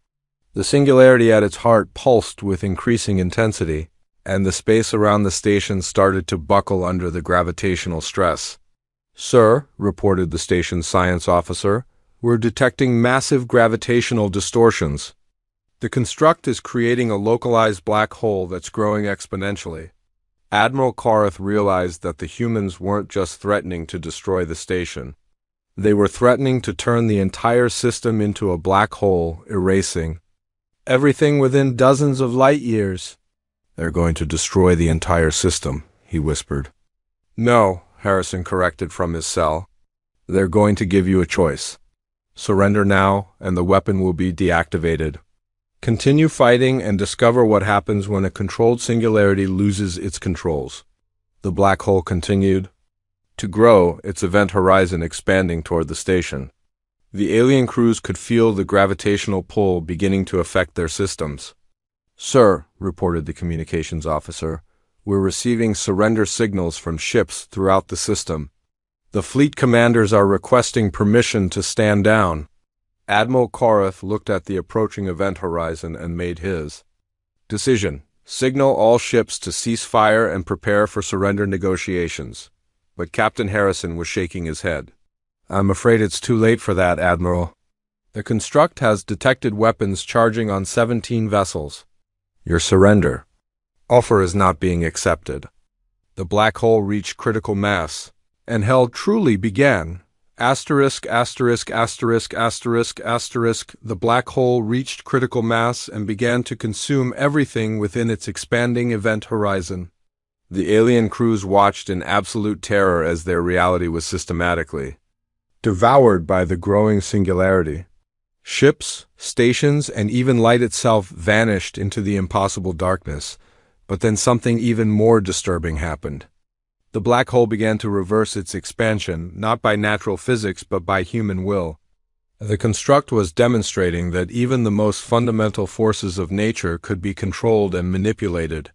The singularity at its heart pulsed with increasing intensity, and the space around the station started to buckle under the gravitational stress. "Sir," reported the station's science officer, "we're detecting massive gravitational distortions. The construct is creating a localized black hole that's growing exponentially." Admiral Karth realized that the humans weren't just threatening to destroy the station. They were threatening to turn the entire system into a black hole, erasing everything within dozens of light years. They're going to destroy the entire system, he whispered. No, Harrison corrected from his cell. They're going to give you a choice. Surrender now, and the weapon will be deactivated. Continue fighting and discover what happens when a controlled singularity loses its controls. The black hole continued to grow, its event horizon expanding toward the station. The alien crews could feel the gravitational pull beginning to affect their systems. Sir, reported the communications officer, we're receiving surrender signals from ships throughout the system. The fleet commanders are requesting permission to stand down. Admiral Korath looked at the approaching event horizon and made his decision. Signal all ships to cease fire and prepare for surrender negotiations. But Captain Harrison was shaking his head. I'm afraid it's too late for that, Admiral. The construct has detected weapons charging on 17 vessels. Your surrender offer is not being accepted. The black hole reached critical mass, and hell truly began. Asterisk, asterisk, asterisk, asterisk, asterisk. The black hole reached critical mass and began to consume everything within its expanding event horizon. The alien crews watched in absolute terror as their reality was systematically devoured by the growing singularity. Ships, stations, and even light itself vanished into the impossible darkness, but then something even more disturbing happened. The black hole began to reverse its expansion, not by natural physics but by human will. The construct was demonstrating that even the most fundamental forces of nature could be controlled and manipulated.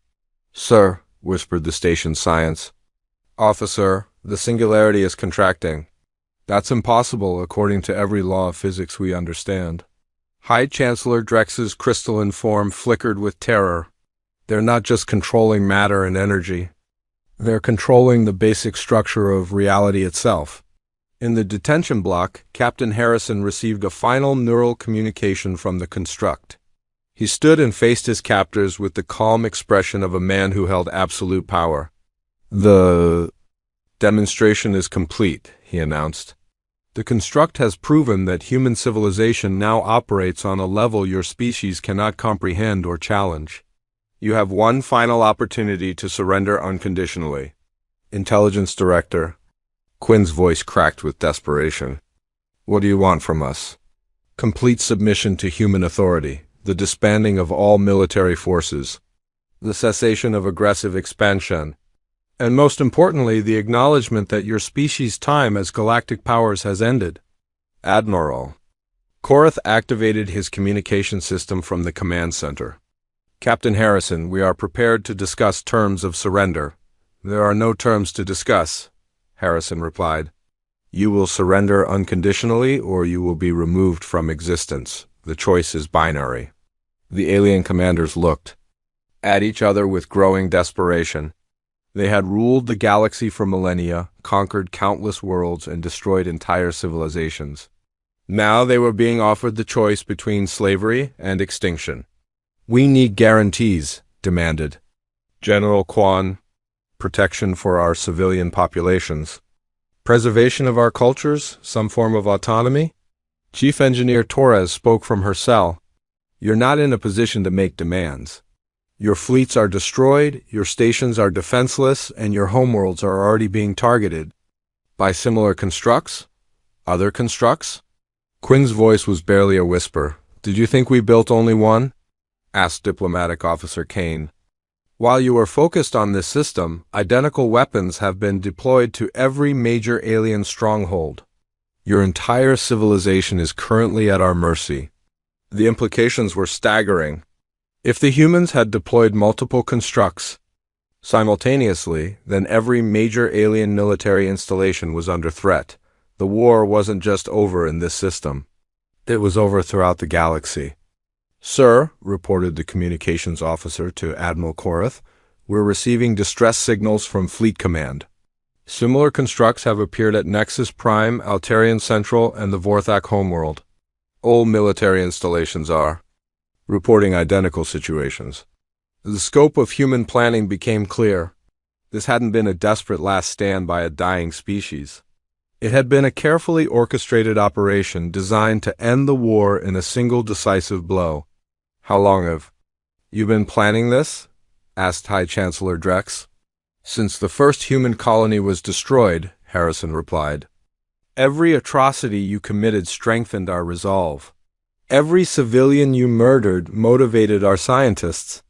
Sir, whispered the station science officer, the singularity is contracting. That's impossible according to every law of physics we understand. High Chancellor Drex's crystalline form flickered with terror. They're not just controlling matter and energy. They're controlling the basic structure of reality itself. In the detention block, Captain Harrison received a final neural communication from the construct. He stood and faced his captors with the calm expression of a man who held absolute power. The demonstration is complete, he announced. The construct has proven that human civilization now operates on a level your species cannot comprehend or challenge. You have one final opportunity to surrender unconditionally. Intelligence Director. Quinn's voice cracked with desperation. What do you want from us? Complete submission to human authority, the disbanding of all military forces, the cessation of aggressive expansion, and most importantly, the acknowledgement that your species' time as galactic powers has ended. Admiral. Korath activated his communication system from the command center. Captain Harrison, we are prepared to discuss terms of surrender. There are no terms to discuss, Harrison replied. You will surrender unconditionally or you will be removed from existence. The choice is binary. The alien commanders looked at each other with growing desperation. They had ruled the galaxy for millennia, conquered countless worlds, and destroyed entire civilizations. Now they were being offered the choice between slavery and extinction. We need guarantees, demanded General Kwan. Protection for our civilian populations. Preservation of our cultures, some form of autonomy? Chief Engineer Torres spoke from her cell. You're not in a position to make demands. Your fleets are destroyed, your stations are defenseless, and your homeworlds are already being targeted. By similar constructs? Other constructs? Quinn's voice was barely a whisper. Did you think we built only one? Asked Diplomatic Officer Kane. While you are focused on this system, identical weapons have been deployed to every major alien stronghold. Your entire civilization is currently at our mercy. The implications were staggering. If the humans had deployed multiple constructs simultaneously, then every major alien military installation was under threat. The war wasn't just over in this system. It was over throughout the galaxy. Sir, reported the communications officer to Admiral Korath, we're receiving distress signals from Fleet Command. Similar constructs have appeared at Nexus Prime, Altarian Central, and the Vorthak homeworld. All military installations are reporting identical situations. The scope of human planning became clear. This hadn't been a desperate last stand by a dying species. It had been a carefully orchestrated operation designed to end the war in a single decisive blow. "How long have you been planning this?" asked High Chancellor Drex. "Since the first human colony was destroyed," Harrison replied. "Every atrocity you committed strengthened our resolve. Every civilian you murdered motivated our scientists.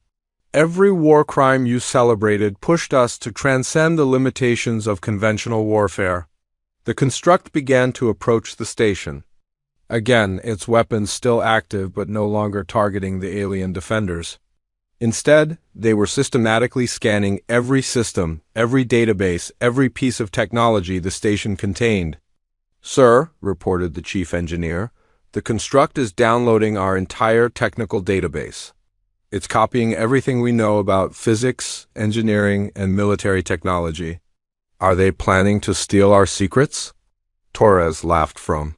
Every war crime you celebrated pushed us to transcend the limitations of conventional warfare." The construct began to approach the station. Again, its weapons still active but no longer targeting the alien defenders. Instead, they were systematically scanning every system, every database, every piece of technology the station contained. "Sir," reported the chief engineer, "the construct is downloading our entire technical database. It's copying everything we know about physics, engineering, and military technology." "Are they planning to steal our secrets?" Torres laughed from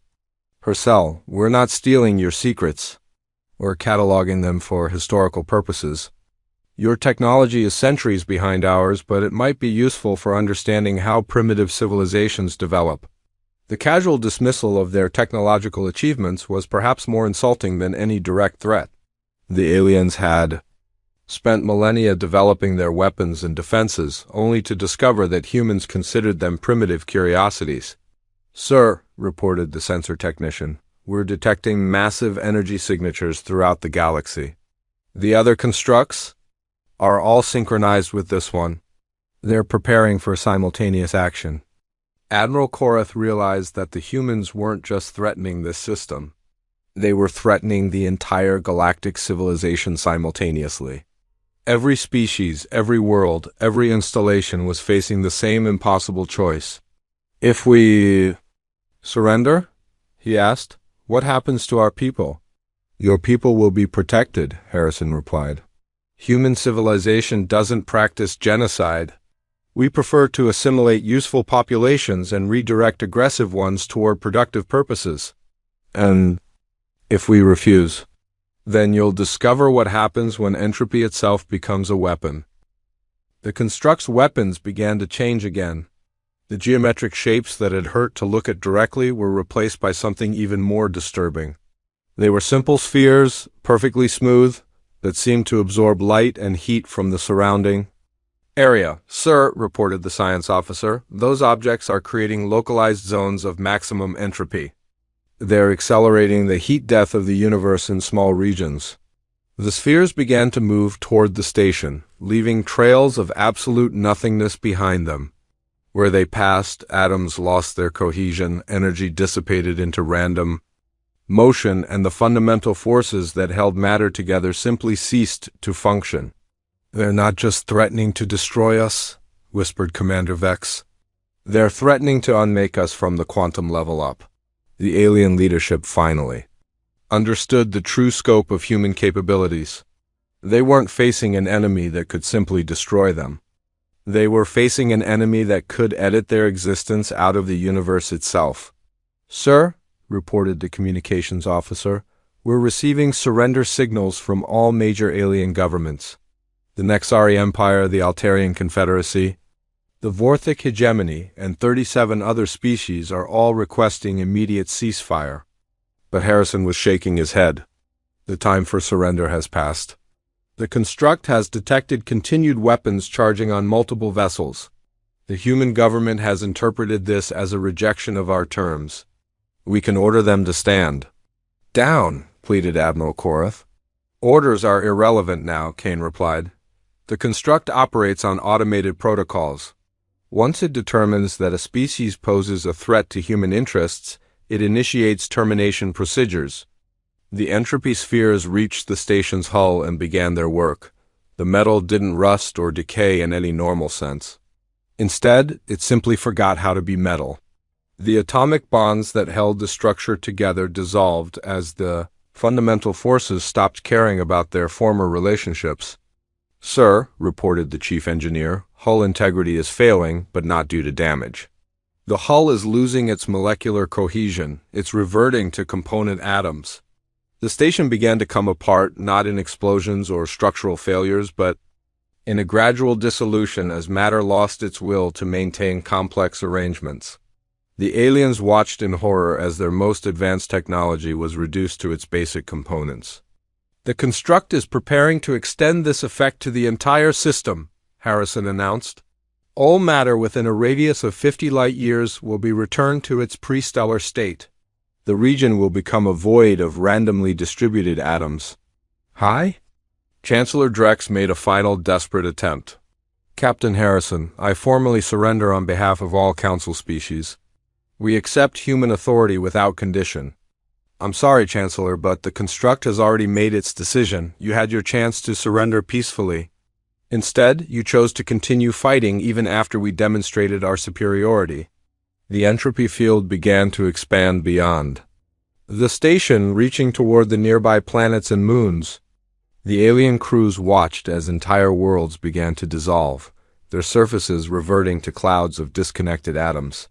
her cell. "We're not stealing your secrets. We're cataloging them for historical purposes. Your technology is centuries behind ours, but it might be useful for understanding how primitive civilizations develop." The casual dismissal of their technological achievements was perhaps more insulting than any direct threat. The aliens had spent millennia developing their weapons and defenses, only to discover that humans considered them primitive curiosities. "Sir," reported the sensor technician, "we're detecting massive energy signatures throughout the galaxy. The other constructs are all synchronized with this one. They're preparing for simultaneous action." Admiral Korath realized that the humans weren't just threatening this system. They were threatening the entire galactic civilization simultaneously. Every species, every world, every installation was facing the same impossible choice. "If we surrender?" he asked. "What happens to our people?" "Your people will be protected," Harrison replied. "Human civilization doesn't practice genocide. We prefer to assimilate useful populations and redirect aggressive ones toward productive purposes." "And if we refuse?" "Then you'll discover what happens when entropy itself becomes a weapon." The construct's weapons began to change again. The geometric shapes that had hurt to look at directly were replaced by something even more disturbing. They were simple spheres, perfectly smooth, that seemed to absorb light and heat from the surrounding area. "Sir," reported the science officer, "those objects are creating localized zones of maximum entropy. They're accelerating the heat death of the universe in small regions." The spheres began to move toward the station, leaving trails of absolute nothingness behind them. Where they passed, atoms lost their cohesion, energy dissipated into random motion, and the fundamental forces that held matter together simply ceased to function. "They're not just threatening to destroy us," whispered Commander Vex. "They're threatening to unmake us from the quantum level up." The alien leadership finally understood the true scope of human capabilities. They weren't facing an enemy that could simply destroy them. They were facing an enemy that could edit their existence out of the universe itself. "Sir," reported the communications officer, "we're receiving surrender signals from all major alien governments. The Nexari Empire, the Altarian Confederacy, the Vorthic Hegemony, and 37 other species are all requesting immediate ceasefire." But Harrison was shaking his head. "The time for surrender has passed. The construct has detected continued weapons charging on multiple vessels. The human government has interpreted this as a rejection of our terms. We can order them to stand down," pleaded Admiral Korath. "Orders are irrelevant now," Kane replied. "The construct operates on automated protocols. Once it determines that a species poses a threat to human interests, it initiates termination procedures." The entropy spheres reached the station's hull and began their work. The metal didn't rust or decay in any normal sense. Instead, it simply forgot how to be metal. The atomic bonds that held the structure together dissolved as the fundamental forces stopped caring about their former relationships. "Sir," reported the chief engineer, "hull integrity is failing, but not due to damage. The hull is losing its molecular cohesion. It's reverting to component atoms." The station began to come apart, not in explosions or structural failures, but in a gradual dissolution as matter lost its will to maintain complex arrangements. The aliens watched in horror as their most advanced technology was reduced to its basic components. "The construct is preparing to extend this effect to the entire system," Harrison announced. "All matter within a radius of 50 light-years will be returned to its pre-stellar state. The region will become a void of randomly distributed atoms." "Hi?" Chancellor Drex made a final desperate attempt. "Captain Harrison, I formally surrender on behalf of all Council species. We accept human authority without condition." "I'm sorry, Chancellor, but the construct has already made its decision. You had your chance to surrender peacefully. Instead, you chose to continue fighting even after we demonstrated our superiority." The entropy field began to expand beyond the station, reaching toward the nearby planets and moons. The alien crews watched as entire worlds began to dissolve, their surfaces reverting to clouds of disconnected atoms.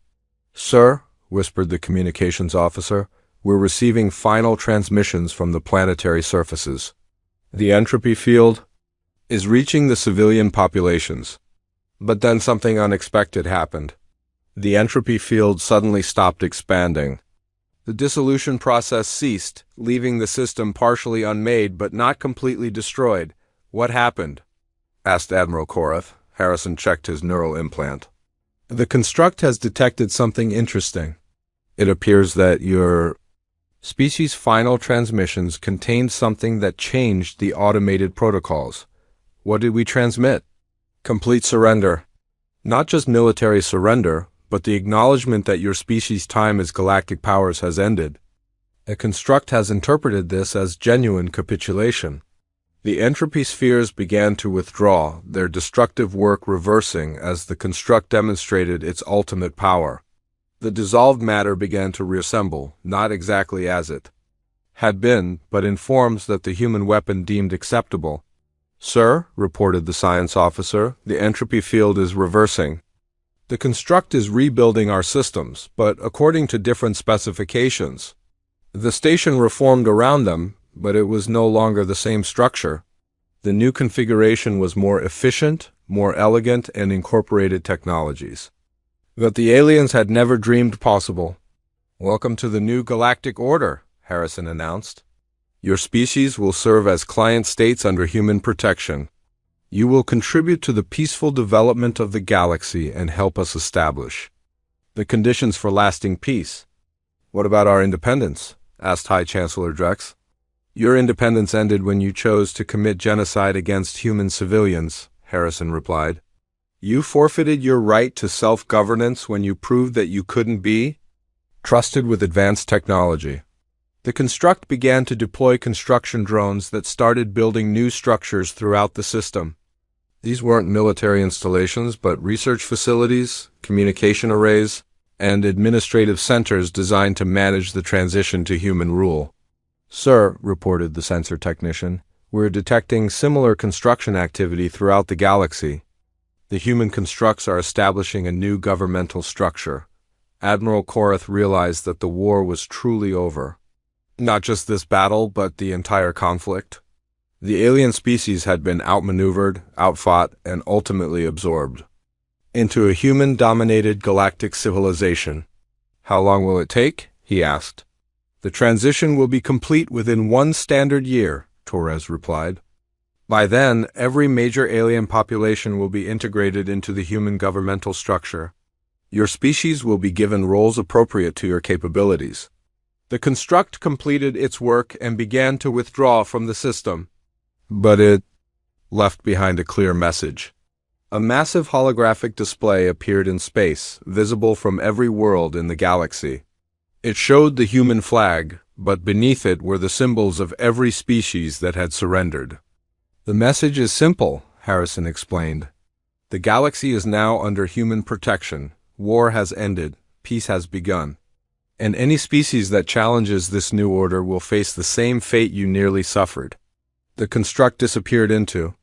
"Sir," whispered the communications officer, "we're receiving final transmissions from the planetary surfaces. The entropy field is reaching the civilian populations." But then something unexpected happened. The entropy field suddenly stopped expanding. The dissolution process ceased, leaving the system partially unmade but not completely destroyed. "What happened?" asked Admiral Korath. Harrison checked his neural implant. "The construct has detected something interesting. It appears that your species' final transmissions contained something that changed the automated protocols." "What did we transmit?" "Complete surrender. Not just military surrender, but the acknowledgement that your species' time as galactic powers has ended. A construct has interpreted this as genuine capitulation." The entropy spheres began to withdraw, their destructive work reversing as the construct demonstrated its ultimate power. The dissolved matter began to reassemble, not exactly as it had been, but in forms that the human weapon deemed acceptable. "Sir," reported the science officer, "the entropy field is reversing. The construct is rebuilding our systems, but according to different specifications. The station reformed around them, but it was no longer the same structure. The new configuration was more efficient, more elegant, and incorporated technologies that the aliens had never dreamed possible." "Welcome to the new galactic order," Harrison announced. "Your species will serve as client states under human protection. You will contribute to the peaceful development of the galaxy and help us establish the conditions for lasting peace." "What about our independence?" asked High Chancellor Drex. "Your independence ended when you chose to commit genocide against human civilians," Harrison replied. "You forfeited your right to self-governance when you proved that you couldn't be trusted with advanced technology." The construct began to deploy construction drones that started building new structures throughout the system. These weren't military installations, but research facilities, communication arrays, and administrative centers designed to manage the transition to human rule. "Sir," reported the sensor technician, "we're detecting similar construction activity throughout the galaxy. The human constructs are establishing a new governmental structure." Admiral Korath realized that the war was truly over. Not just this battle, but the entire conflict. The alien species had been outmaneuvered, outfought, and ultimately absorbed into a human-dominated galactic civilization. "How long will it take?" he asked. "The transition will be complete within 1 standard year," Torres replied. "By then, every major alien population will be integrated into the human governmental structure. Your species will be given roles appropriate to your capabilities." The construct completed its work and began to withdraw from the system. But it left behind a clear message. A massive holographic display appeared in space, visible from every world in the galaxy. It showed the human flag, but beneath it were the symbols of every species that had surrendered. "The message is simple," Harrison explained. "The galaxy is now under human protection. War has ended. Peace has begun. And any species that challenges this new order will face the same fate you nearly suffered." The construct disappeared into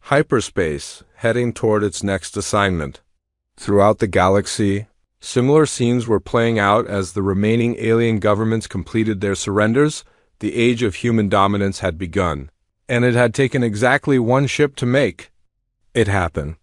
hyperspace, heading toward its next assignment. Throughout the galaxy, similar scenes were playing out as the remaining alien governments completed their surrenders. The age of human dominance had begun, and it had taken exactly 1 ship to make it happen.